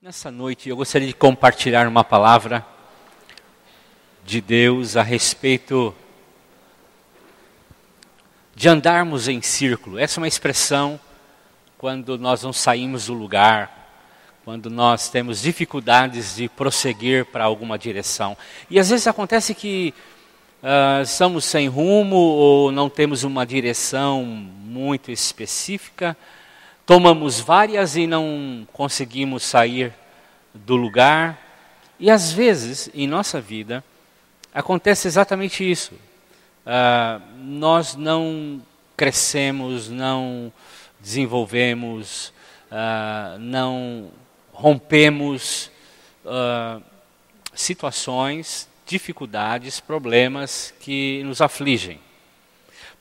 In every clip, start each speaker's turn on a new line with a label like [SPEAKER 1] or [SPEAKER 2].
[SPEAKER 1] Nessa noite eu gostaria de compartilhar uma palavra de Deus a respeito de andarmos em círculo. Essa é uma expressão quando nós não saímos do lugar, quando nós temos dificuldades de prosseguir para alguma direção. E às vezes acontece que estamos sem rumo ou não temos uma direção muito específica. Tomamos várias e não conseguimos sair do lugar. E às vezes, em nossa vida, acontece exatamente isso. Nós não crescemos, não desenvolvemos, não rompemos situações, dificuldades, problemas que nos afligem.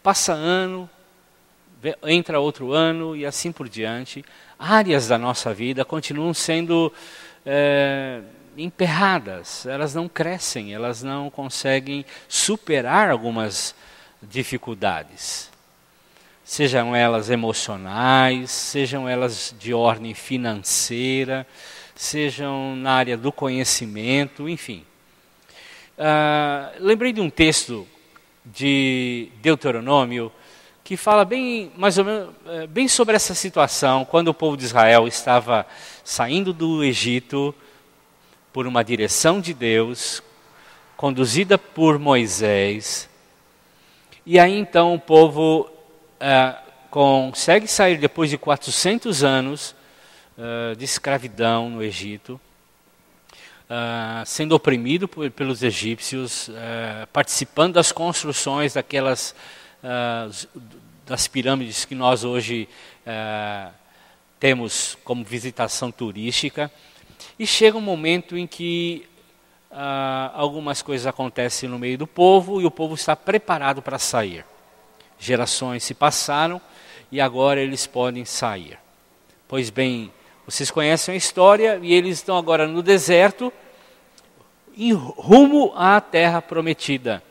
[SPEAKER 1] Passa ano, entra outro ano e assim por diante. Áreas da nossa vida continuam sendo emperradas, elas não crescem, elas não conseguem superar algumas dificuldades. Sejam elas emocionais, sejam elas de ordem financeira, sejam na área do conhecimento, enfim. Lembrei de um texto de Deuteronômio que fala mais ou menos, bem sobre essa situação, quando o povo de Israel estava saindo do Egito por uma direção de Deus, conduzida por Moisés. E aí então o povo consegue sair depois de 400 anos de escravidão no Egito, sendo oprimido pelos egípcios, participando das construções das pirâmides que nós hoje temos como visitação turística. E chega um momento em que algumas coisas acontecem no meio do povo e o povo está preparado para sair. Gerações se passaram e agora eles podem sair. Pois bem, vocês conhecem a história e eles estão agora no deserto, em rumo à terra prometida.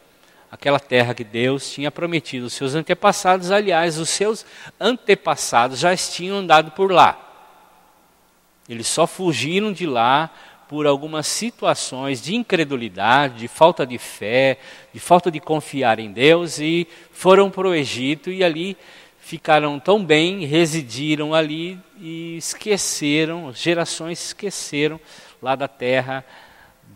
[SPEAKER 1] Aquela terra que Deus tinha prometido aos seus antepassados. Aliás, os seus antepassados já tinham andado por lá. Eles só fugiram de lá por algumas situações de incredulidade, de falta de fé, de falta de confiar em Deus, e foram para o Egito e ali ficaram tão bem, residiram ali e esqueceram, gerações esqueceram lá da terra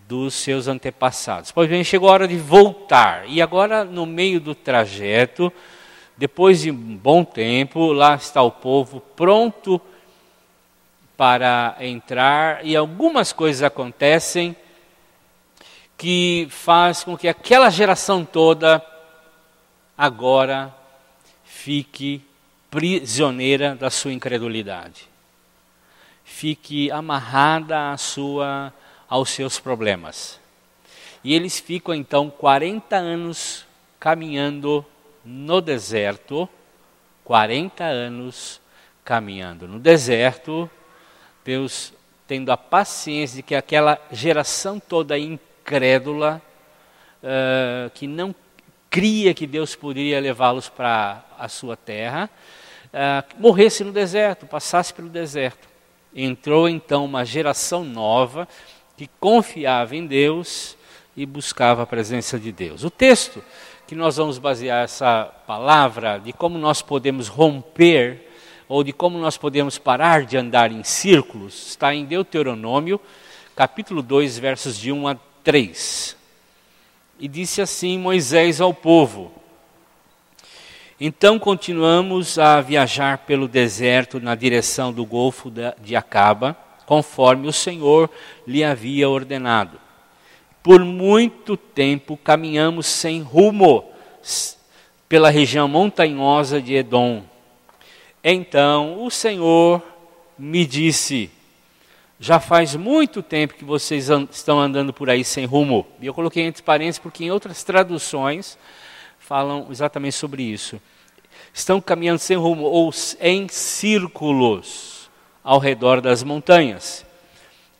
[SPEAKER 1] dos seus antepassados. Pois bem, chegou a hora de voltar. E agora, no meio do trajeto, depois de um bom tempo, lá está o povo pronto para entrar, e algumas coisas acontecem que faz com que aquela geração toda agora fique prisioneira da sua incredulidade. Fique amarrada aos seus problemas. E eles ficam então 40 anos caminhando no deserto, 40 anos caminhando no deserto, Deus tendo a paciência de que aquela geração toda incrédula, que não cria que Deus poderia levá-los para a sua terra, morresse no deserto, passasse pelo deserto. Entrou então uma geração nova que confiava em Deus e buscava a presença de Deus. O texto que nós vamos basear essa palavra, de como nós podemos romper, ou de como nós podemos parar de andar em círculos, está em Deuteronômio, capítulo 2, versos de 1 a 3. E disse assim Moisés ao povo: então continuamos a viajar pelo deserto na direção do Golfo de Acaba, conforme o Senhor lhe havia ordenado. Por muito tempo caminhamos sem rumo pela região montanhosa de Edom. Então o Senhor me disse: já faz muito tempo que vocês estão andando por aí sem rumo. E eu coloquei entre parênteses porque em outras traduções falam exatamente sobre isso. Estão caminhando sem rumo ou em círculos ao redor das montanhas.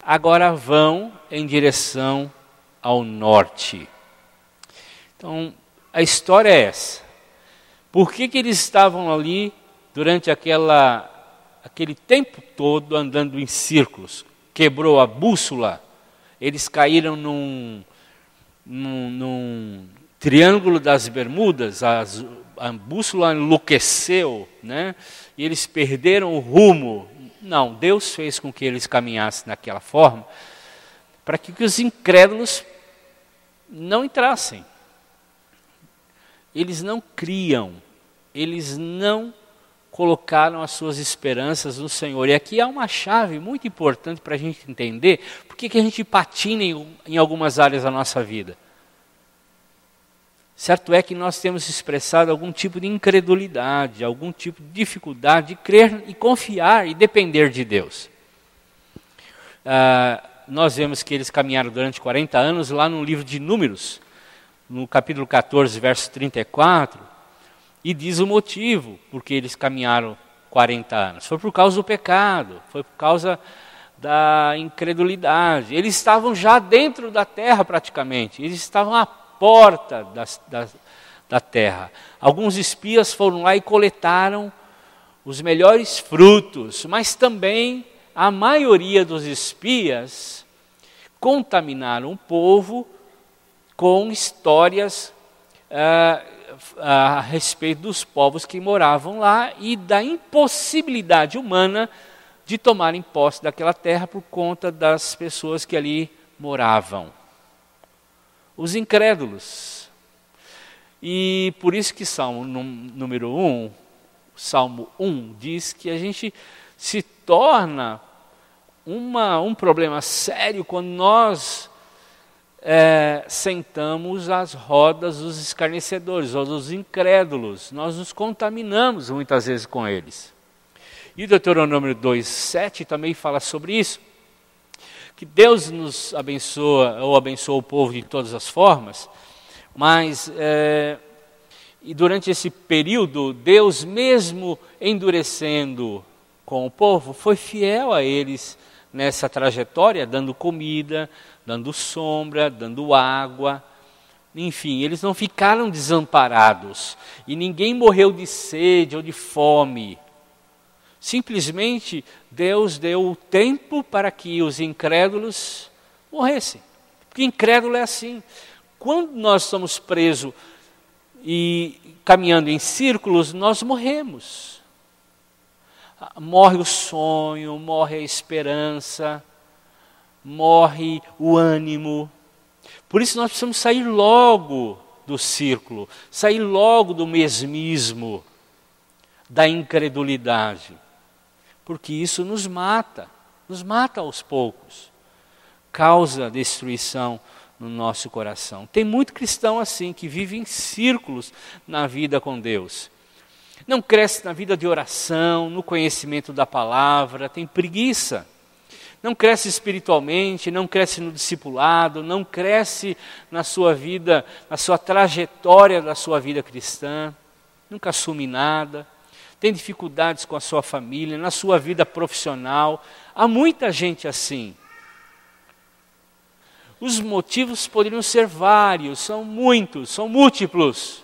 [SPEAKER 1] Agora vão em direção ao norte. Então, a história é essa. Por que eles estavam ali durante aquele tempo todo andando em círculos? quebrou a bússola, eles caíram num Triângulo das Bermudas, a bússola enlouqueceu, né? E eles perderam o rumo. Não, Deus fez com que eles caminhassem daquela forma, para que os incrédulos não entrassem. Eles não criam, eles não colocaram as suas esperanças no Senhor. E aqui há uma chave muito importante para a gente entender por que a gente patina em algumas áreas da nossa vida. Certo é que nós temos expressado algum tipo de incredulidade, algum tipo de dificuldade de crer e confiar e depender de Deus. Nós vemos que eles caminharam durante 40 anos lá no livro de Números, no capítulo 14, verso 34, e diz o motivo por que eles caminharam 40 anos. Foi por causa do pecado, foi por causa da incredulidade. Eles estavam já dentro da terra praticamente, eles estavam à porta da terra. Alguns espias foram lá e coletaram os melhores frutos, mas também a maioria dos espias contaminaram o povo com histórias a respeito dos povos que moravam lá e da impossibilidade humana de tomarem posse daquela terra por conta das pessoas que ali moravam. Os incrédulos. E por isso que Salmo número 1, Salmo 1, diz que a gente se torna um problema sério quando nós sentamos às rodas dos escarnecedores, ou dos incrédulos. Nós nos contaminamos muitas vezes com eles. E o Deuteronômio 2:7 também fala sobre isso. Que Deus nos abençoa, ou abençoa o povo de todas as formas, mas e durante esse período, Deus mesmo endurecendo com o povo, foi fiel a eles nessa trajetória, dando comida, dando sombra, dando água, enfim, eles não ficaram desamparados, e ninguém morreu de sede ou de fome. Simplesmente Deus deu o tempo para que os incrédulos morressem. Porque incrédulo é assim. Quando nós estamos presos e caminhando em círculos, nós morremos. Morre o sonho, morre a esperança, morre o ânimo. Por isso nós precisamos sair logo do círculo, sair logo do mesmismo, da incredulidade. Porque isso nos mata aos poucos, causa destruição no nosso coração. Tem muito cristão assim, que vive em círculos na vida com Deus. Não cresce na vida de oração, no conhecimento da palavra, tem preguiça. Não cresce espiritualmente, não cresce no discipulado, não cresce na sua vida, na sua trajetória da sua vida cristã, nunca assume nada. Tem dificuldades com a sua família, na sua vida profissional. Há muita gente assim. Os motivos poderiam ser vários, são muitos, são múltiplos.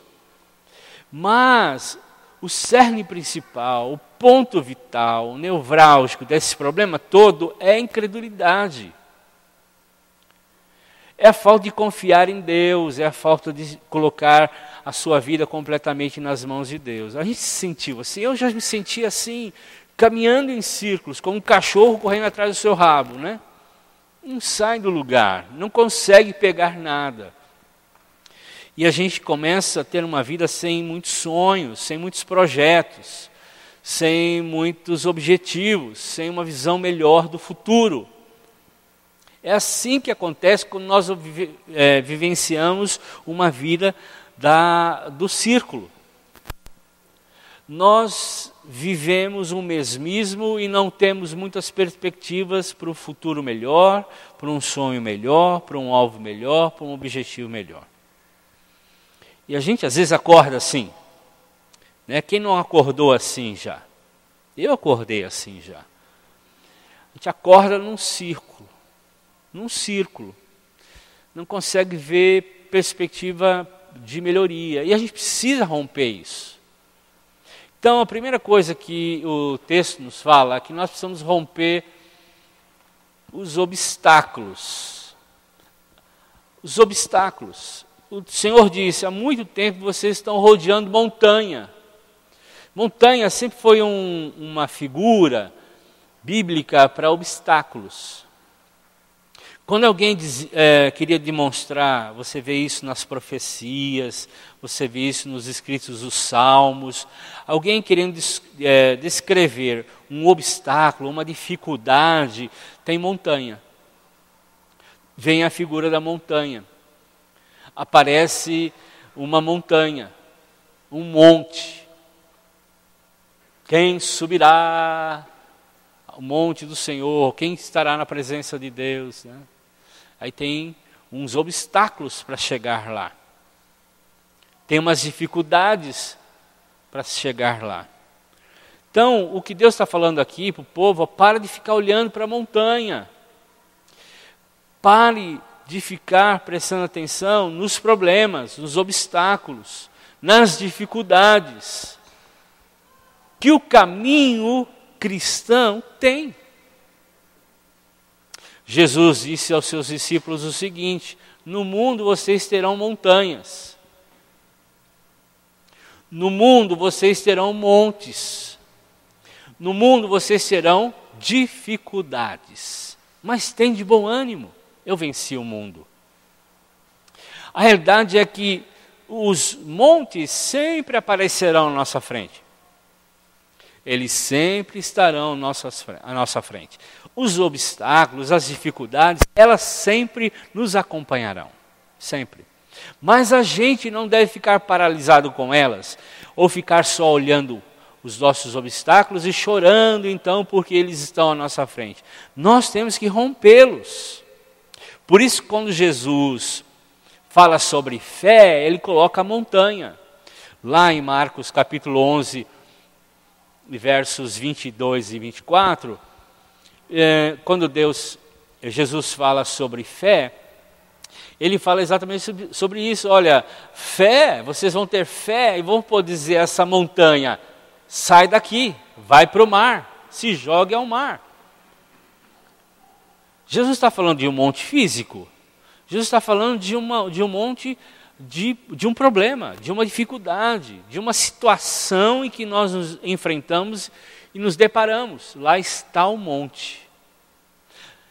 [SPEAKER 1] Mas o cerne principal, o ponto vital, o nevrálgico desse problema todo é a incredulidade. É a falta de confiar em Deus, é a falta de colocar a sua vida completamente nas mãos de Deus. A gente se sentiu assim, eu já me senti assim, caminhando em círculos, como um cachorro correndo atrás do seu rabo, né? Não sai do lugar, não consegue pegar nada. E a gente começa a ter uma vida sem muitos sonhos, sem muitos projetos, sem muitos objetivos, sem uma visão melhor do futuro. É assim que acontece quando nós vivenciamos uma vida do círculo. Nós vivemos um mesmismo e não temos muitas perspectivas para o futuro melhor, para um sonho melhor, para um alvo melhor, para um objetivo melhor. E a gente às vezes acorda assim, né? Quem não acordou assim já? Eu acordei assim já. A gente acorda num círculo, não consegue ver perspectiva de melhoria, e a gente precisa romper isso. Então a primeira coisa que o texto nos fala é que nós precisamos romper os obstáculos. Os obstáculos. O Senhor disse, há muito tempo vocês estão rodeando montanha. Montanha sempre foi uma figura bíblica para obstáculos. Quando alguém queria demonstrar, você vê isso nas profecias, você vê isso nos escritos dos Salmos, alguém querendo descrever um obstáculo, uma dificuldade, tem montanha. Vem a figura da montanha. Aparece uma montanha, um monte. Quem subirá ao monte do Senhor? Quem estará na presença de Deus? Né? Aí tem uns obstáculos para chegar lá. Tem umas dificuldades para chegar lá. Então, o que Deus está falando aqui para o povo, para de ficar olhando para a montanha. Pare de ficar prestando atenção nos problemas, nos obstáculos, nas dificuldades que o caminho cristão tem. Jesus disse aos seus discípulos o seguinte: no mundo vocês terão montanhas, no mundo vocês terão montes, no mundo vocês terão dificuldades, mas tem de bom ânimo. Eu venci o mundo. A realidade é que os montes sempre aparecerão à nossa frente. Eles sempre estarão à nossa frente. Os obstáculos, as dificuldades, elas sempre nos acompanharão. Sempre. Mas a gente não deve ficar paralisado com elas, ou ficar só olhando os nossos obstáculos e chorando então porque eles estão à nossa frente. Nós temos que rompê-los. Por isso, quando Jesus fala sobre fé, ele coloca a montanha. Lá em Marcos capítulo 11, versos 22 e 24, quando Jesus fala sobre fé, ele fala exatamente sobre isso. Olha, fé, vocês vão ter fé e vão poder dizer a essa montanha, sai daqui, vai para o mar, se jogue ao mar. Jesus está falando de um monte físico. Jesus está falando de um monte de um problema, de uma dificuldade, de uma situação em que nós nos enfrentamos e nos deparamos. Lá está o monte.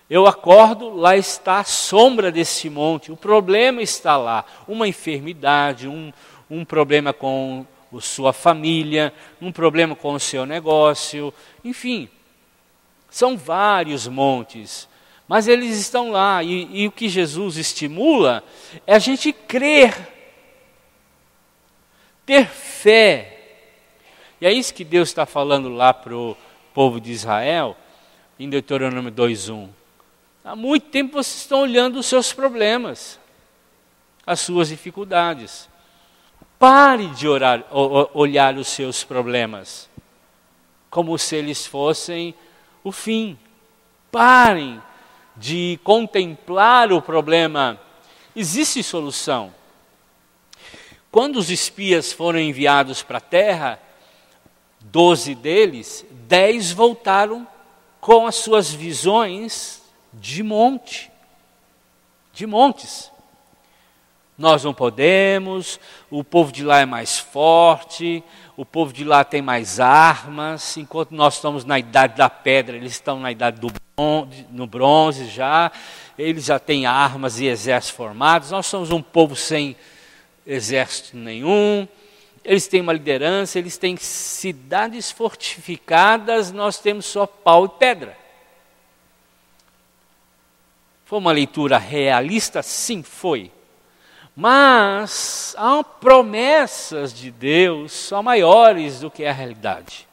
[SPEAKER 1] Eu acordo, lá está a sombra desse monte. O problema está lá. Uma enfermidade, um problema com a sua família, um problema com o seu negócio. Enfim, são vários montes. Mas eles estão lá, e o que Jesus estimula é a gente crer, ter fé. E é isso que Deus está falando lá para o povo de Israel, em Deuteronômio 2:1. Há muito tempo vocês estão olhando os seus problemas, as suas dificuldades. Pare de olhar os seus problemas, como se eles fossem o fim. Parem de contemplar o problema. Existe solução. Quando os espias foram enviados para a terra, 12 deles, 10 voltaram com as suas visões de montes. Nós não podemos, o povo de lá é mais forte, o povo de lá tem mais armas, enquanto nós estamos na idade da pedra, eles estão na idade no bronze já, eles já têm armas e exércitos formados, nós somos um povo sem exército nenhum, eles têm uma liderança, eles têm cidades fortificadas, nós temos só pau e pedra. Foi uma leitura realista? Sim, foi. Mas há promessas de Deus são maiores do que a realidade.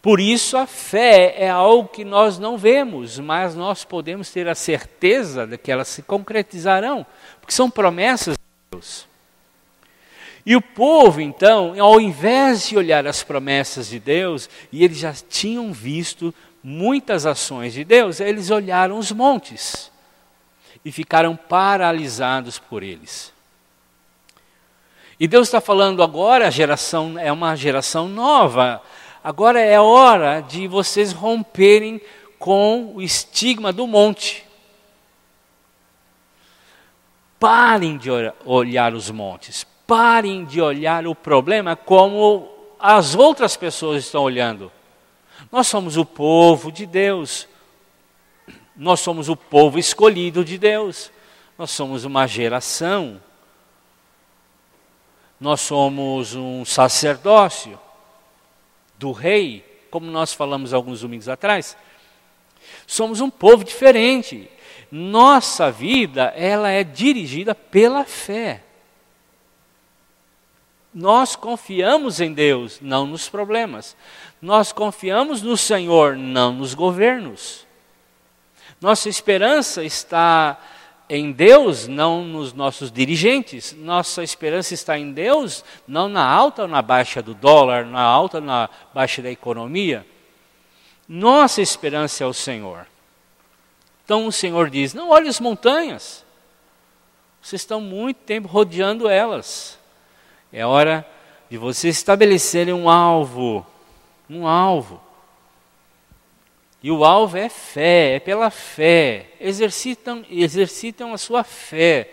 [SPEAKER 1] Por isso a fé é algo que nós não vemos, mas nós podemos ter a certeza de que elas se concretizarão, porque são promessas de Deus. E o povo, então, ao invés de olhar as promessas de Deus, e eles já tinham visto muitas ações de Deus, eles olharam os montes e ficaram paralisados por eles. E Deus está falando agora, a geração é uma geração nova. Agora é hora de vocês romperem com o estigma do monte. Parem de olhar os montes, parem de olhar o problema como as outras pessoas estão olhando. Nós somos o povo de Deus, nós somos o povo escolhido de Deus, nós somos uma geração, nós somos um sacerdócio do rei, como nós falamos alguns domingos atrás. Somos um povo diferente. Nossa vida, ela é dirigida pela fé. Nós confiamos em Deus, não nos problemas. Nós confiamos no Senhor, não nos governos. Nossa esperança está em Deus, não nos nossos dirigentes. Nossa esperança está em Deus, não na alta ou na baixa do dólar, na alta ou na baixa da economia. Nossa esperança é o Senhor. Então o Senhor diz, não olhe as montanhas. Vocês estão muito tempo rodeando elas. É hora de vocês estabelecerem um alvo. Um alvo. E o alvo é fé, é pela fé. Exercitam a sua fé.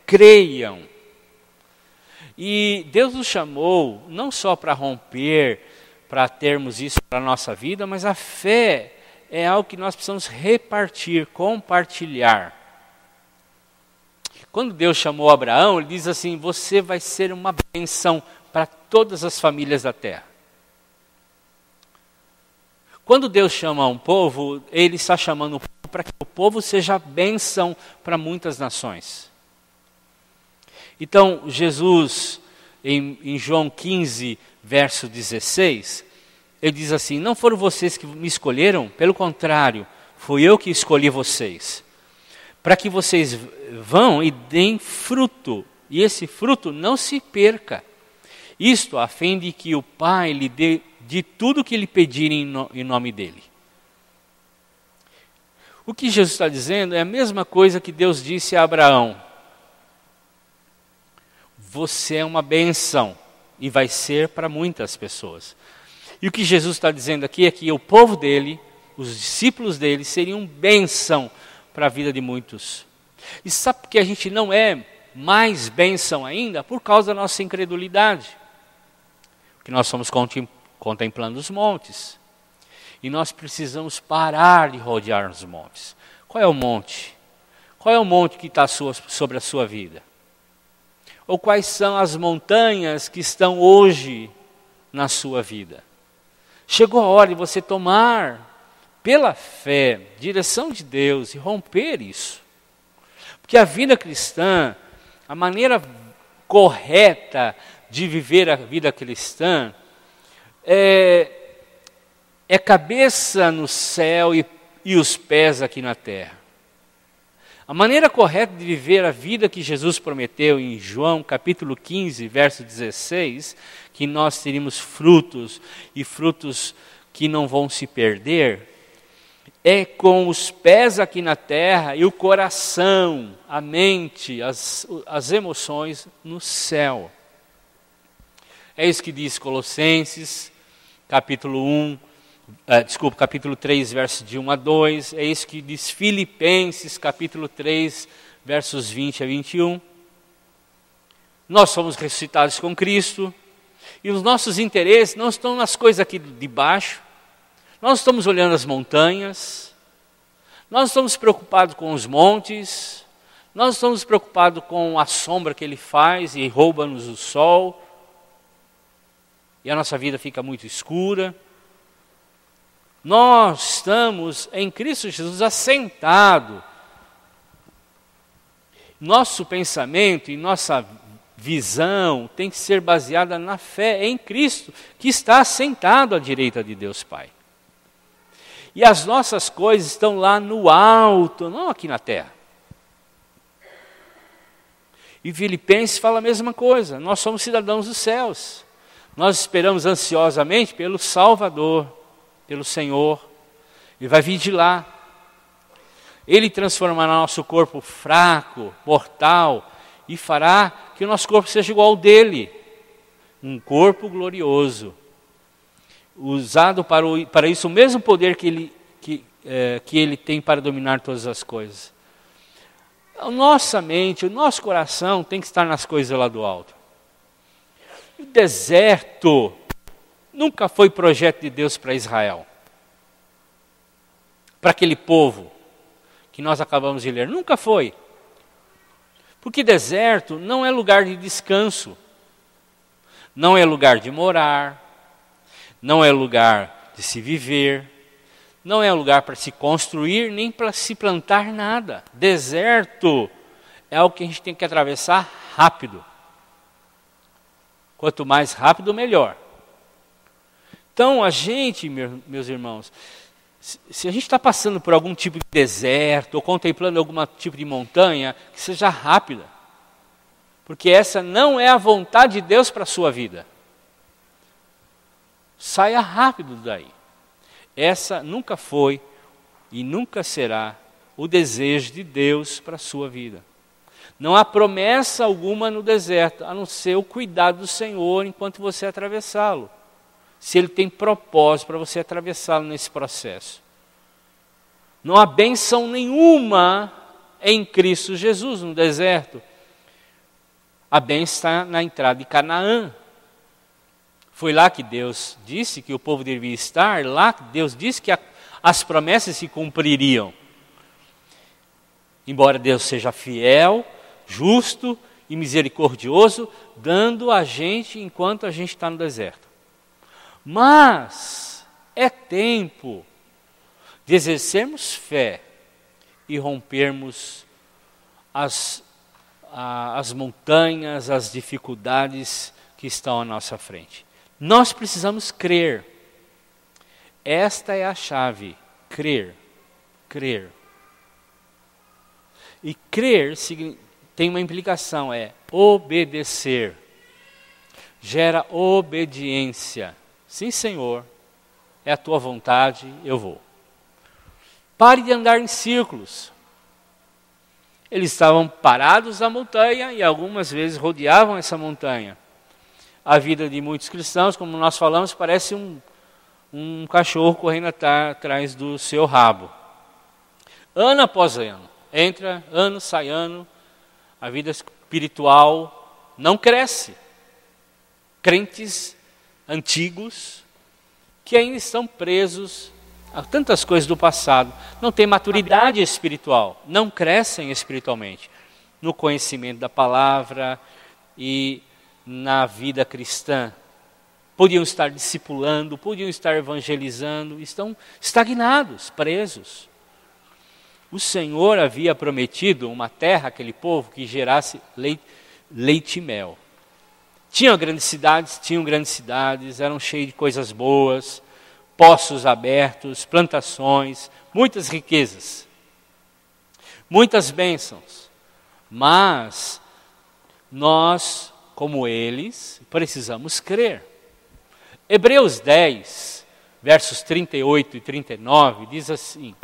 [SPEAKER 1] Creiam. E Deus nos chamou não só para romper, para termos isso para a nossa vida, mas a fé é algo que nós precisamos repartir, compartilhar. Quando Deus chamou Abraão, ele diz assim, você vai ser uma bênção para todas as famílias da terra. Quando Deus chama um povo, Ele está chamando o povo para que o povo seja bênção para muitas nações. Então, Jesus, em João 15, verso 16, ele diz assim, não foram vocês que me escolheram, pelo contrário, fui eu que escolhi vocês, para que vocês vão e deem fruto, e esse fruto não se perca. Isto a fim de que o Pai lhe dê de tudo que lhe pedirem em nome dele. O que Jesus está dizendo é a mesma coisa que Deus disse a Abraão. Você é uma bênção e vai ser para muitas pessoas. E o que Jesus está dizendo aqui é que o povo dele, os discípulos dele, seriam bênção para a vida de muitos. E sabe por que a gente não é mais bênção ainda? Por causa da nossa incredulidade. Porque nós somos contemplando os montes. E nós precisamos parar de rodear os montes. Qual é o monte? Qual é o monte que está sobre a sua vida? Ou quais são as montanhas que estão hoje na sua vida? Chegou a hora de você tomar, pela fé, direção de Deus e romper isso. Porque a vida cristã, a maneira correta de viver a vida cristã, é cabeça no céu e os pés aqui na terra. A maneira correta de viver a vida que Jesus prometeu em João capítulo 15, verso 16, que nós teríamos frutos e frutos que não vão se perder, é com os pés aqui na terra e o coração, a mente, as emoções no céu. É isso que diz Colossenses, capítulo 3, versos de 1 a 2. É isso que diz Filipenses, capítulo 3, versos 20 a 21. Nós somos ressuscitados com Cristo. E os nossos interesses não estão nas coisas aqui de baixo. Nós estamos olhando as montanhas. Nós estamos preocupados com os montes. Nós estamos preocupados com a sombra que Ele faz e rouba-nos o sol. E a nossa vida fica muito escura. Nós estamos em Cristo Jesus assentado. Nosso pensamento e nossa visão tem que ser baseada na fé em Cristo, que está assentado à direita de Deus Pai. E as nossas coisas estão lá no alto, não aqui na terra. E Filipenses fala a mesma coisa, nós somos cidadãos dos céus. Nós esperamos ansiosamente pelo Salvador, pelo Senhor. Ele vai vir de lá. Ele transformará nosso corpo fraco, mortal, e fará que o nosso corpo seja igual ao dele. Um corpo glorioso. Usado para isso o mesmo poder que que Ele tem para dominar todas as coisas. A nossa mente, o nosso coração tem que estar nas coisas lá do alto. O deserto nunca foi projeto de Deus para Israel. Para aquele povo que nós acabamos de ler. Nunca foi. Porque deserto não é lugar de descanso. Não é lugar de morar. Não é lugar de se viver. Não é lugar para se construir, nem para se plantar nada. Deserto é algo que a gente tem que atravessar rápido. Quanto mais rápido, melhor. Então, a gente, meus irmãos, se a gente está passando por algum tipo de deserto, ou contemplando algum tipo de montanha, que seja rápida. Porque essa não é a vontade de Deus para a sua vida. Saia rápido daí. Essa nunca foi e nunca será o desejo de Deus para a sua vida. Não há promessa alguma no deserto, a não ser o cuidado do Senhor enquanto você atravessá-lo. Se Ele tem propósito para você atravessá-lo nesse processo. Não há bênção nenhuma em Cristo Jesus no deserto. A bênção está na entrada de Canaã. Foi lá que Deus disse que o povo devia estar, lá que Deus disse que as promessas se cumpririam. Embora Deus seja fiel, justo e misericordioso, dando a gente enquanto a gente está no deserto. Mas é tempo de exercermos fé e rompermos as montanhas, as dificuldades que estão à nossa frente. Nós precisamos crer. Esta é a chave, crer, crer. E crer tem uma implicação, é obedecer. Gera obediência. Sim, Senhor, é a tua vontade, eu vou. Pare de andar em círculos. Eles estavam parados na montanha e algumas vezes rodeavam essa montanha. A vida de muitos cristãos, como nós falamos, parece um cachorro correndo atrás do seu rabo. Ano após ano. Entra ano, sai ano. A vida espiritual não cresce. Crentes antigos que ainda estão presos a tantas coisas do passado. Não têm maturidade espiritual. Não crescem espiritualmente. No conhecimento da palavra e na vida cristã. Podiam estar discipulando, podiam estar evangelizando, estão estagnados, presos. O Senhor havia prometido uma terra àquele povo que gerasse leite e mel. Tinham grandes cidades, eram cheias de coisas boas, poços abertos, plantações, muitas riquezas, muitas bênçãos. Mas nós, como eles, precisamos crer. Hebreus 10, versos 38 e 39, diz assim: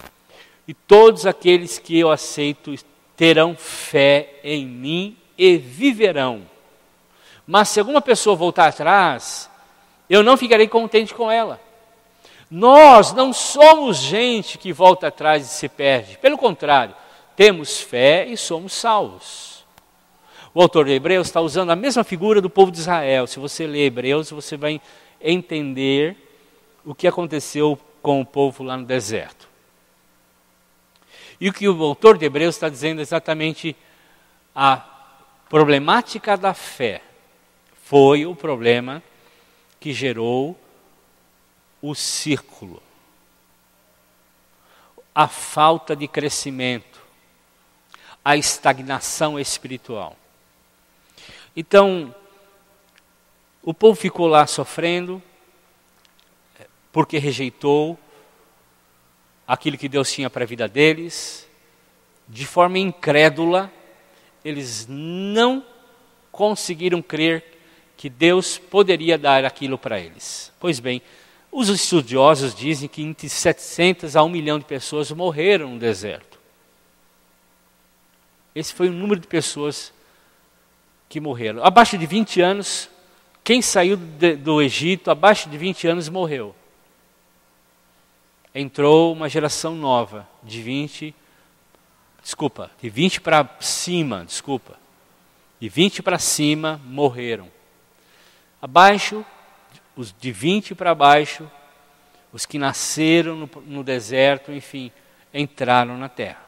[SPEAKER 1] e todos aqueles que eu aceito terão fé em mim e viverão. Mas se alguma pessoa voltar atrás, eu não ficarei contente com ela. Nós não somos gente que volta atrás e se perde. Pelo contrário, temos fé e somos salvos. O autor de Hebreus está usando a mesma figura do povo de Israel. Se você ler Hebreus, você vai entender o que aconteceu com o povo lá no deserto. E o que o autor de Hebreus está dizendo é exatamente a problemática da fé. Foi o problema que gerou o círculo. A falta de crescimento. A estagnação espiritual. Então, o povo ficou lá sofrendo, porque rejeitou aquilo que Deus tinha para a vida deles. De forma incrédula, eles não conseguiram crer que Deus poderia dar aquilo para eles. Pois bem, os estudiosos dizem que entre 700 a 1 milhão de pessoas morreram no deserto. Esse foi o número de pessoas que morreram. Abaixo de 20 anos, quem saiu do Egito, abaixo de 20 anos, morreu. entrou uma geração nova, de 20 para cima, de 20 para cima morreram. Abaixo, os de 20 para baixo, os que nasceram no deserto, enfim, entraram na terra.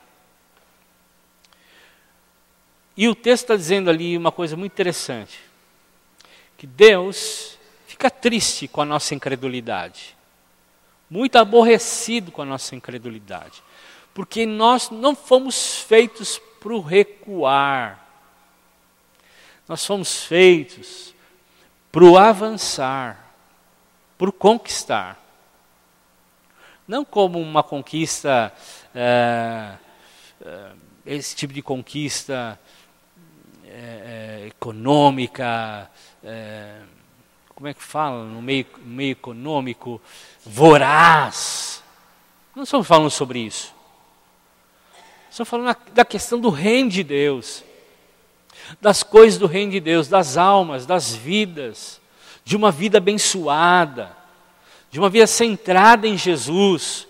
[SPEAKER 1] E o texto está dizendo ali uma coisa muito interessante, que Deus fica triste com a nossa incredulidade, muito aborrecido com a nossa incredulidade, porque nós não fomos feitos para o recuar, nós fomos feitos para o avançar, para o conquistar. Não como uma conquista, esse tipo de conquista econômica, como é que fala, no meio econômico, voraz. Não estamos falando sobre isso. Estamos falando da questão do reino de Deus, das coisas do reino de Deus, das almas, das vidas, de uma vida abençoada, de uma vida centrada em Jesus,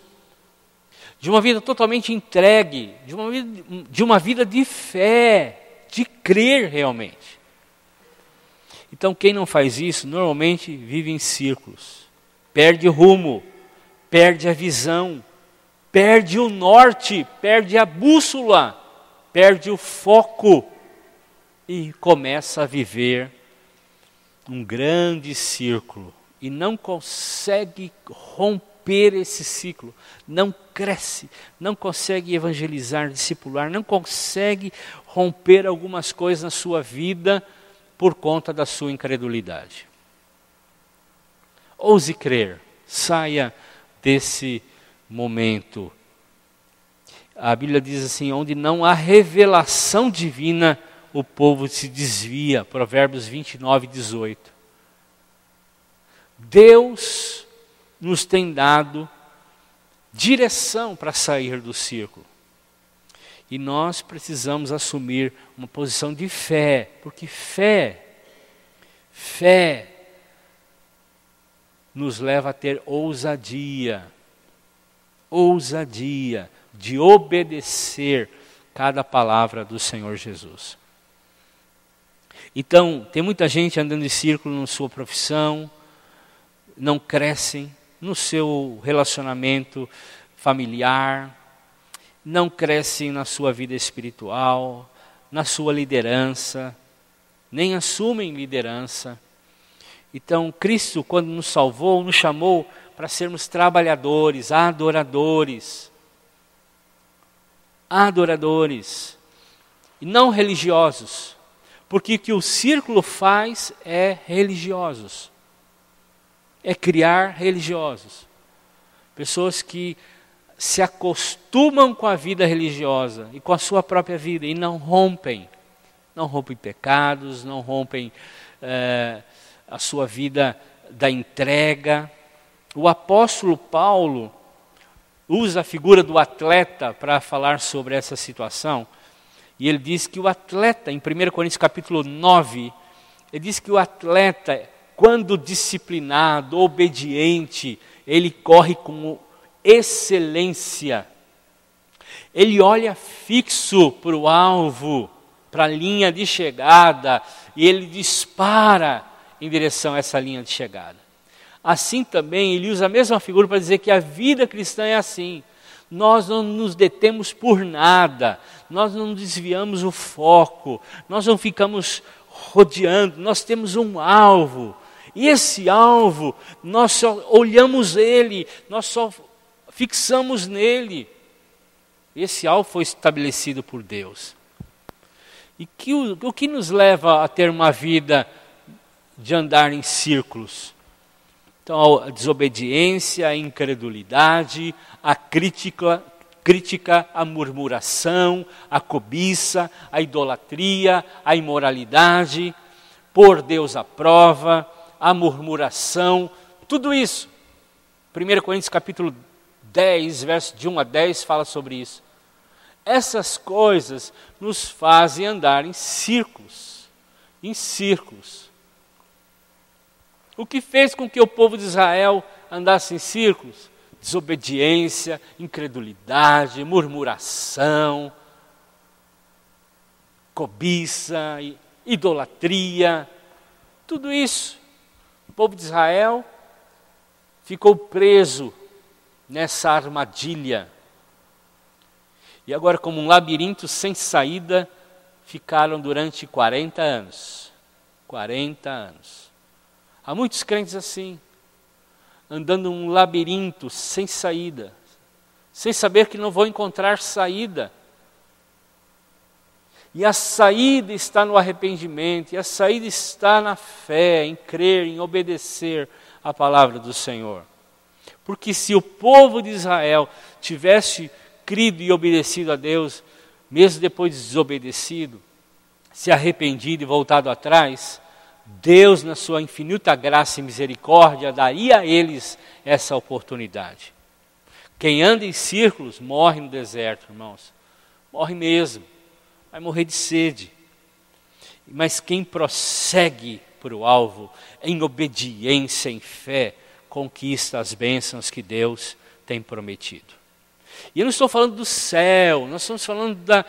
[SPEAKER 1] de uma vida totalmente entregue, de uma vida de fé, de crer realmente. Então quem não faz isso, normalmente vive em círculos, perde o rumo, perde a visão, perde o norte, perde a bússola, perde o foco e começa a viver um grande círculo e não consegue romper esse ciclo, não cresce, não consegue evangelizar, discipular, não consegue romper algumas coisas na sua vida por conta da sua incredulidade. Ouse crer, saia desse momento. A Bíblia diz assim, onde não há revelação divina, o povo se desvia. Provérbios 29, 18. Deus nos tem dado direção para sair do círculo. E nós precisamos assumir uma posição de fé, porque fé nos leva a ter ousadia de obedecer cada palavra do Senhor Jesus. Então, tem muita gente andando em círculo na sua profissão, não crescem no seu relacionamento familiar, não crescem na sua vida espiritual, na sua liderança, nem assumem liderança. Então, Cristo, quando nos salvou, nos chamou para sermos trabalhadores, adoradores, e não religiosos, porque o que o círculo faz é religiosos, é criar religiosos, pessoas que se acostumam com a vida religiosa e com a sua própria vida e não rompem pecados, não rompem a sua vida da entrega. O apóstolo Paulo usa a figura do atleta para falar sobre essa situação, e ele diz que o atleta, em 1 Coríntios capítulo 9, ele diz que o atleta, quando disciplinado, obediente, ele corre com excelência. Ele olha fixo para o alvo, para a linha de chegada, e ele dispara em direção a essa linha de chegada. Assim também, ele usa a mesma figura para dizer que a vida cristã é assim. Nós não nos detemos por nada, nós não desviamos o foco, nós não ficamos rodeando, nós temos um alvo. E esse alvo, nós só olhamos ele, nós só fixamos nele. Esse alvo foi estabelecido por Deus. E o que nos leva a ter uma vida de andar em círculos? Então, a desobediência, a incredulidade, a crítica, a murmuração, a cobiça, a idolatria, a imoralidade, pôr Deus à prova, a murmuração, tudo isso. 1 Coríntios capítulo 10, verso de 1 a 10 fala sobre isso. Essas coisas nos fazem andar em círculos, O que fez com que o povo de Israel andasse em círculos? desobediência, incredulidade, murmuração, cobiça, idolatria, tudo isso. O povo de Israel ficou preso nessa armadilha. E agora, como um labirinto sem saída, ficaram durante 40 anos. 40 anos. Há muitos crentes assim, andando num labirinto sem saída, sem saber que não vão encontrar saída. E a saída está no arrependimento, e a saída está na fé, em crer, em obedecer a palavra do Senhor. Porque se o povo de Israel tivesse crido e obedecido a Deus, mesmo depois de desobedecido, se arrependido e voltado atrás, Deus, na sua infinita graça e misericórdia, daria a eles essa oportunidade. Quem anda em círculos morre no deserto, irmãos. Morre mesmo. Vai morrer de sede. Mas quem prossegue para o alvo, em obediência, em fé, conquista as bênçãos que Deus tem prometido. E eu não estou falando do céu, nós estamos falando da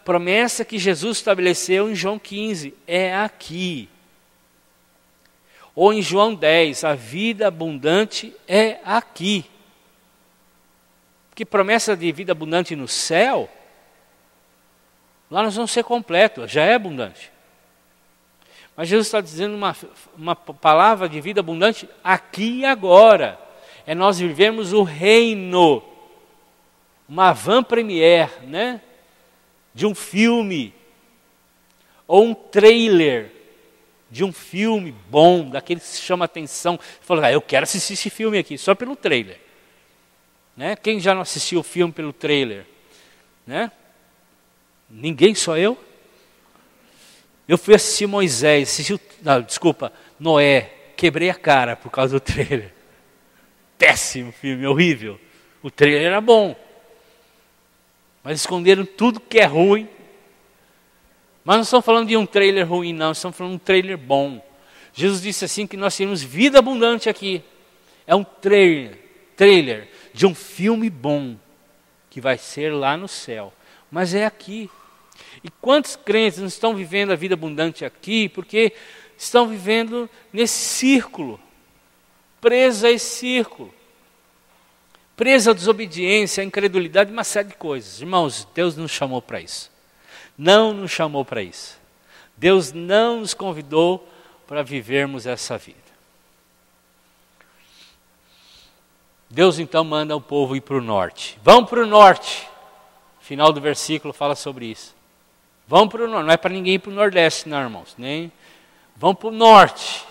[SPEAKER 1] promessa que Jesus estabeleceu em João 15, é aqui. Ou em João 10, a vida abundante é aqui. Porque promessa de vida abundante no céu, lá nós vamos ser completos, já é abundante. Mas Jesus está dizendo uma palavra de vida abundante aqui e agora. É nós vivemos o reino, uma avant-première, né? De um filme, ou um trailer de um filme bom, daquele que chama atenção. Você fala, eu quero assistir esse filme aqui, só pelo trailer. Né? Quem já não assistiu o filme pelo trailer? Né? Ninguém, só eu? Eu fui assistir Moisés, Noé, quebrei a cara por causa do trailer. Péssimo filme, horrível. O trailer era bom. Mas esconderam tudo que é ruim. Mas não estamos falando de um trailer ruim, não. Estamos falando de um trailer bom. Jesus disse assim que nós temos vida abundante aqui. É um trailer de um filme bom que vai ser lá no céu. Mas é aqui. E quantos crentes não estão vivendo a vida abundante aqui porque estão vivendo nesse círculo, presos a esse círculo, presos à desobediência, à incredulidade, uma série de coisas. Irmãos, Deus nos chamou para isso. Não nos chamou para isso. Deus não nos convidou para vivermos essa vida. Deus então manda o povo ir para o norte. Vão para o norte. Final do versículo fala sobre isso. Vão para o norte. Não é para ninguém ir para o nordeste, não, irmãos. Nem. Vão para o norte.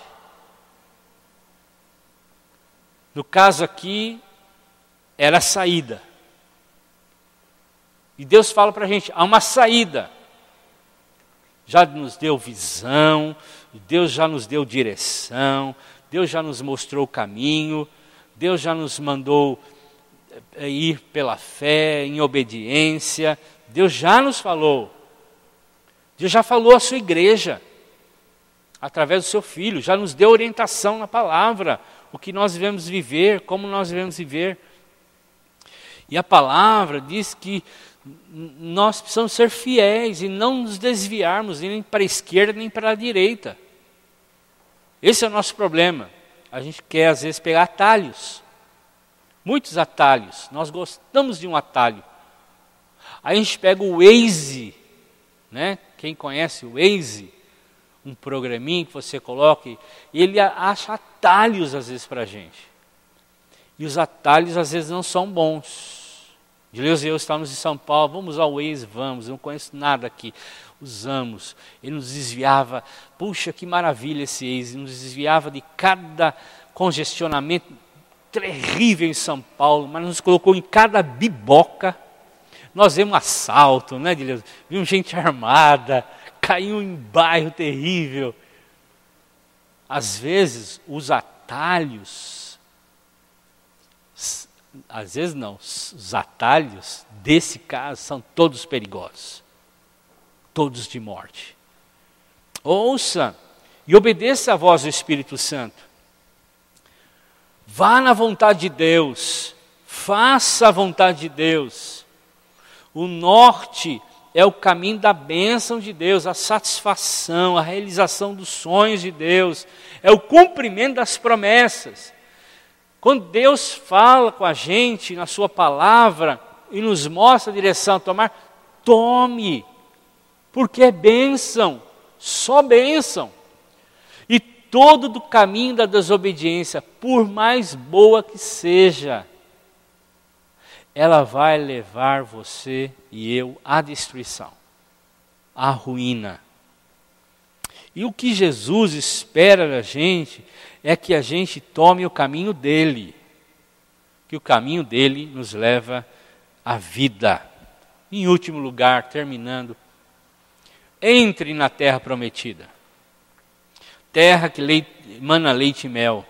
[SPEAKER 1] No caso aqui, era a saída. E Deus fala para a gente, há uma saída. Já nos deu visão, Deus já nos deu direção, Deus já nos mostrou o caminho, Deus já nos mandou ir pela fé, em obediência, Deus já nos falou. Deus já falou à sua igreja, através do seu Filho, já nos deu orientação na palavra, o que nós devemos viver, como nós devemos viver. E a palavra diz que nós precisamos ser fiéis e não nos desviarmos nem para a esquerda nem para a direita. Esse é o nosso problema. A gente quer às vezes pegar atalhos, muitos atalhos. Nós gostamos de um atalho. Aí a gente pega o Waze, né? Quem conhece o Waze, um programinha que você coloca e ele acha atalhos às vezes para a gente. E os atalhos às vezes não são bons. Deus e eu estávamos em São Paulo, vamos usar o Waze, vamos, eu não conheço nada aqui. Usamos, ele nos desviava, puxa que maravilha esse Waze, nos desviava de cada congestionamento terrível em São Paulo, mas nos colocou em cada biboca. Nós vimos assalto, né, Deus? Vimos gente armada, caiu em bairro terrível. Às vezes, os atalhos, às vezes não, os atalhos desse caso são todos perigosos, todos de morte. Ouça e obedeça a voz do Espírito Santo. Vá na vontade de Deus, Faça a vontade de Deus. O norte é o caminho da bênção de Deus, a satisfação, a realização dos sonhos de Deus, é o cumprimento das promessas. Quando Deus fala com a gente na sua palavra e nos mostra a direção a tomar, tome, porque é bênção, só bênção. E todo do caminho da desobediência, por mais boa que seja, ela vai levar você e eu à destruição, à ruína. E o que Jesus espera da gente é que a gente tome o caminho dele, que o caminho dele nos leva à vida. Em último lugar, terminando, entre na terra prometida, terra que mana leite e mel,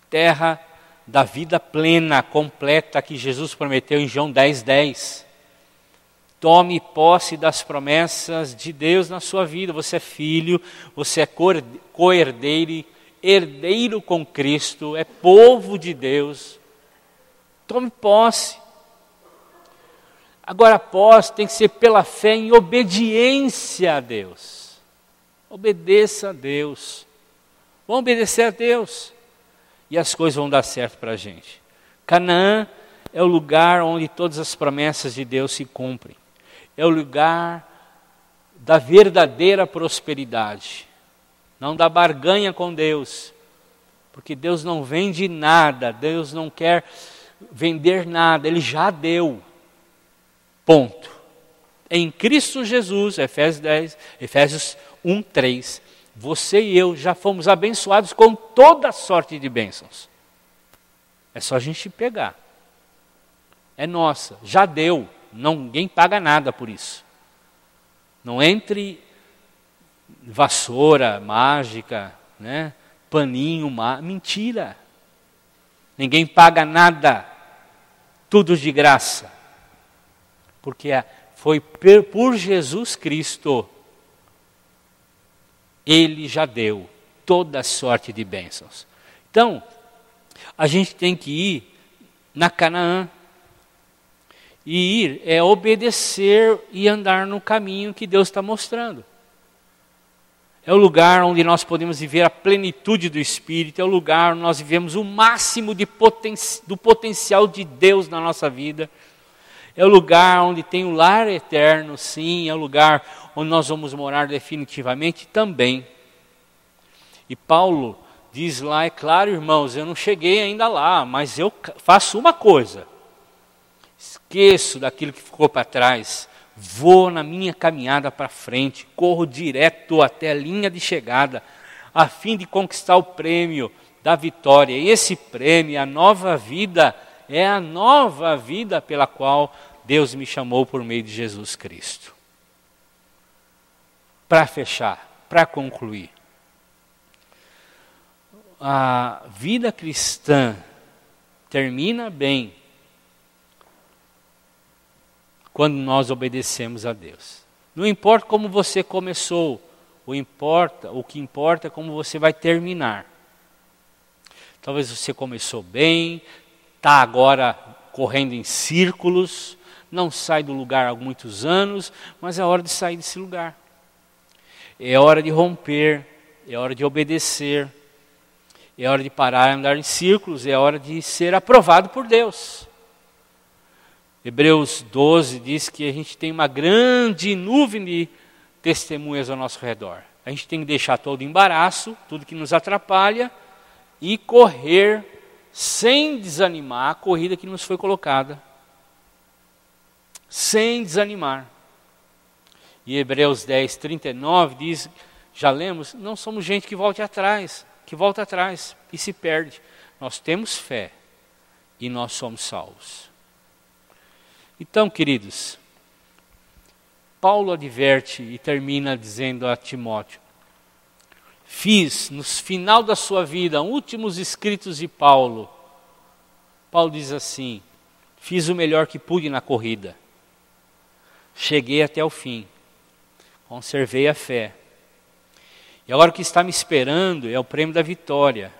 [SPEAKER 1] terra da vida plena, completa, que Jesus prometeu em João 10:10. Tome posse das promessas de Deus na sua vida. Você é filho, você é co-herdeiro, herdeiro com Cristo, é povo de Deus. Tome posse. Agora a posse tem que ser pela fé em obediência a Deus. Obedeça a Deus. Vamos obedecer a Deus. E as coisas vão dar certo para a gente. Canaã é o lugar onde todas as promessas de Deus se cumprem. É o lugar da verdadeira prosperidade. Não da barganha com Deus. Porque Deus não vende nada, Deus não quer vender nada, Ele já deu. Ponto. Em Cristo Jesus, Efésios 1:3. Você e eu já fomos abençoados com toda sorte de bênçãos. É só a gente pegar. É nossa, já deu. Ninguém paga nada por isso. Não entre vassoura mágica, né? Paninho, mentira. Ninguém paga nada. Tudo de graça. Porque foi por Jesus Cristo. Ele já deu toda sorte de bênçãos. Então, a gente tem que ir na Canaã. E ir é obedecer e andar no caminho que Deus está mostrando. É o lugar onde nós podemos viver a plenitude do Espírito. É o lugar onde nós vivemos o máximo do potencial de Deus na nossa vida. É o lugar onde tem o lar eterno, sim. É o lugar onde nós vamos morar definitivamente também. E Paulo diz lá, é claro, irmãos, eu não cheguei ainda lá, mas eu faço uma coisa. Esqueço daquilo que ficou para trás. Vou na minha caminhada para frente. Corro direto até a linha de chegada, a fim de conquistar o prêmio da vitória. E esse prêmio, a nova vida, é a nova vida pela qual Deus me chamou por meio de Jesus Cristo. Para fechar, para concluir, a vida cristã termina bem quando nós obedecemos a Deus. Não importa como você começou, o que importa é como você vai terminar. Talvez você começou bem, está agora correndo em círculos, não sai do lugar há muitos anos, mas é hora de sair desse lugar. É hora de romper, é hora de obedecer, é hora de parar de andar em círculos, é hora de ser aprovado por Deus. Hebreus 12 diz que a gente tem uma grande nuvem de testemunhas ao nosso redor. A gente tem que deixar todo embaraço, tudo que nos atrapalha, e correr sem desanimar a corrida que nos foi colocada. Sem desanimar. E Hebreus 10, 39 diz, já lemos, não somos gente que volta atrás e se perde. Nós temos fé e nós somos salvos. Então, queridos, Paulo adverte e termina dizendo a Timóteo, fiz no final da sua vida, últimos escritos de Paulo, Paulo diz assim, fiz o melhor que pude na corrida, cheguei até o fim, conservei a fé. E agora o que está me esperando é o prêmio da vitória.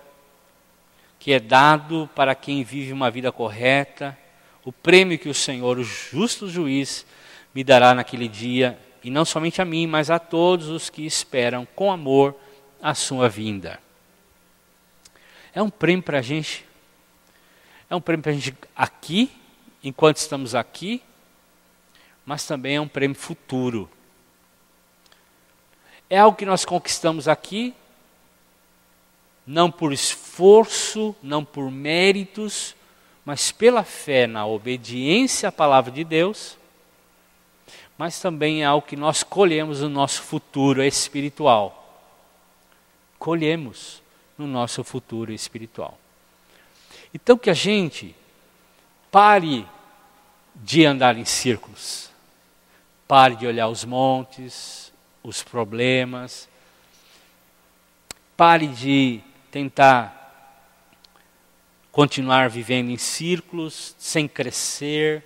[SPEAKER 1] que é dado para quem vive uma vida correta, o prêmio que o Senhor, o justo juiz, me dará naquele dia, e não somente a mim, mas a todos os que esperam com amor a sua vinda. É um prêmio para a gente. É um prêmio para a gente aqui, enquanto estamos aqui, mas também é um prêmio futuro. É algo que nós conquistamos aqui, não por esforço, não por méritos, mas pela fé na obediência à palavra de Deus, mas também é algo que nós colhemos no nosso futuro espiritual. Colhemos no nosso futuro espiritual. Então que a gente pare de andar em círculos, pare de olhar os montes, os problemas, pare de tentar continuar vivendo em círculos, sem crescer,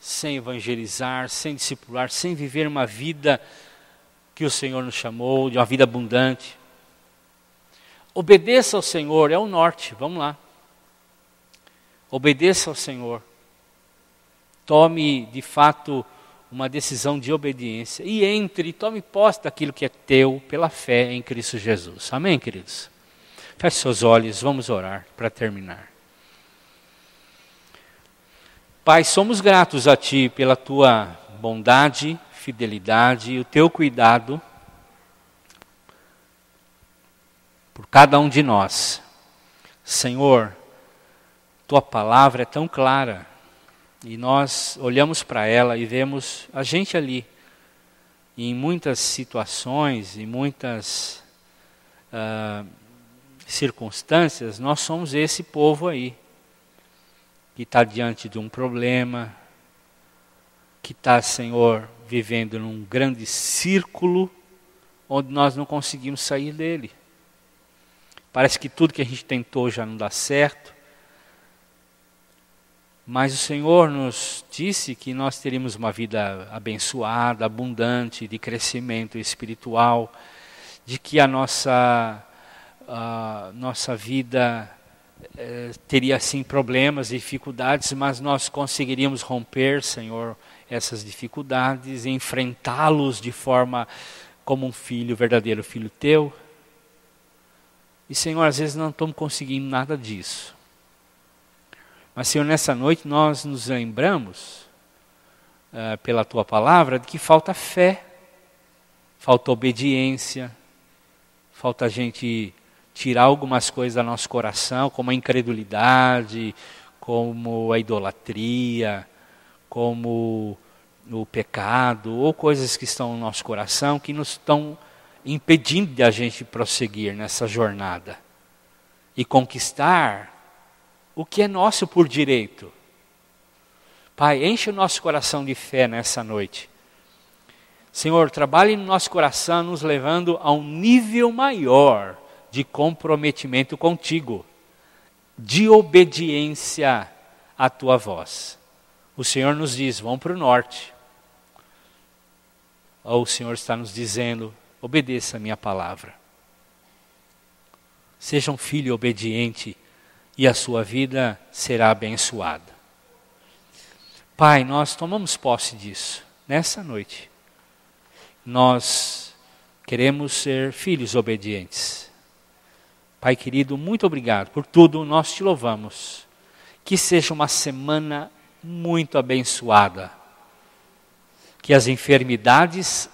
[SPEAKER 1] sem evangelizar, sem discipular, sem viver uma vida que o Senhor nos chamou, de uma vida abundante. Obedeça ao Senhor, é o norte, vamos lá. Obedeça ao Senhor. Tome, de fato, uma decisão de obediência. E tome posse daquilo que é teu pela fé em Cristo Jesus. Amém, queridos? Feche seus olhos, vamos orar para terminar. Pai, somos gratos a Ti pela Tua bondade, fidelidade e o Teu cuidado por cada um de nós. Senhor, Tua palavra é tão clara e nós olhamos para ela e vemos a gente ali. E em muitas situações, em muitas circunstâncias, nós somos esse povo aí, que está diante de um problema, que está, Senhor, vivendo num grande círculo, onde nós não conseguimos sair dele. Parece que tudo que a gente tentou já não dá certo, mas o Senhor nos disse que nós teríamos uma vida abençoada, abundante, de crescimento espiritual, de que a nossa vida teria sim problemas, dificuldades, mas nós conseguiríamos romper, Senhor, essas dificuldades e enfrentá-los de forma como um filho, verdadeiro filho teu. E, Senhor, às vezes não estamos conseguindo nada disso. Mas, Senhor, nessa noite nós nos lembramos, pela Tua palavra, de que falta fé, falta obediência, falta a gente tirar algumas coisas do nosso coração, como a incredulidade, como a idolatria, como o pecado, ou coisas que estão no nosso coração, que nos estão impedindo de a gente prosseguir nessa jornada e conquistar o que é nosso por direito. Pai, enche o nosso coração de fé nessa noite. Senhor, trabalhe no nosso coração, nos levando a um nível maior de comprometimento contigo, de obediência à Tua voz. O Senhor nos diz, vão para o norte. Ou o Senhor está nos dizendo, obedeça a minha palavra. Seja um filho obediente e a sua vida será abençoada. Pai, nós tomamos posse disso nessa noite. Nós queremos ser filhos obedientes. Pai querido, muito obrigado por tudo, nós te louvamos. Que seja uma semana muito abençoada. Que as enfermidades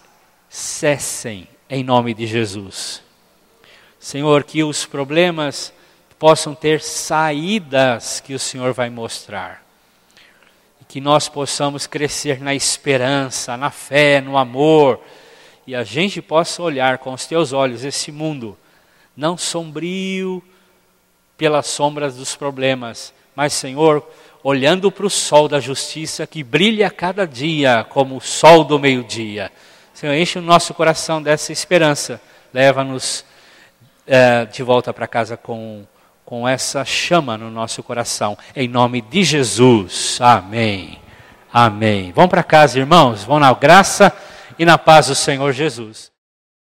[SPEAKER 1] cessem em nome de Jesus. Senhor, que os problemas possam ter saídas que o Senhor vai mostrar. E que nós possamos crescer na esperança, na fé, no amor. E a gente possa olhar com os teus olhos esse mundo, não sombrio pelas sombras dos problemas, mas, Senhor, olhando para o sol da justiça que brilha a cada dia como o sol do meio-dia. Senhor, enche o nosso coração dessa esperança. Leva-nos de volta para casa com essa chama no nosso coração. Em nome de Jesus. Amém. Amém. Vão para casa, irmãos. Vão na graça e na paz do Senhor Jesus.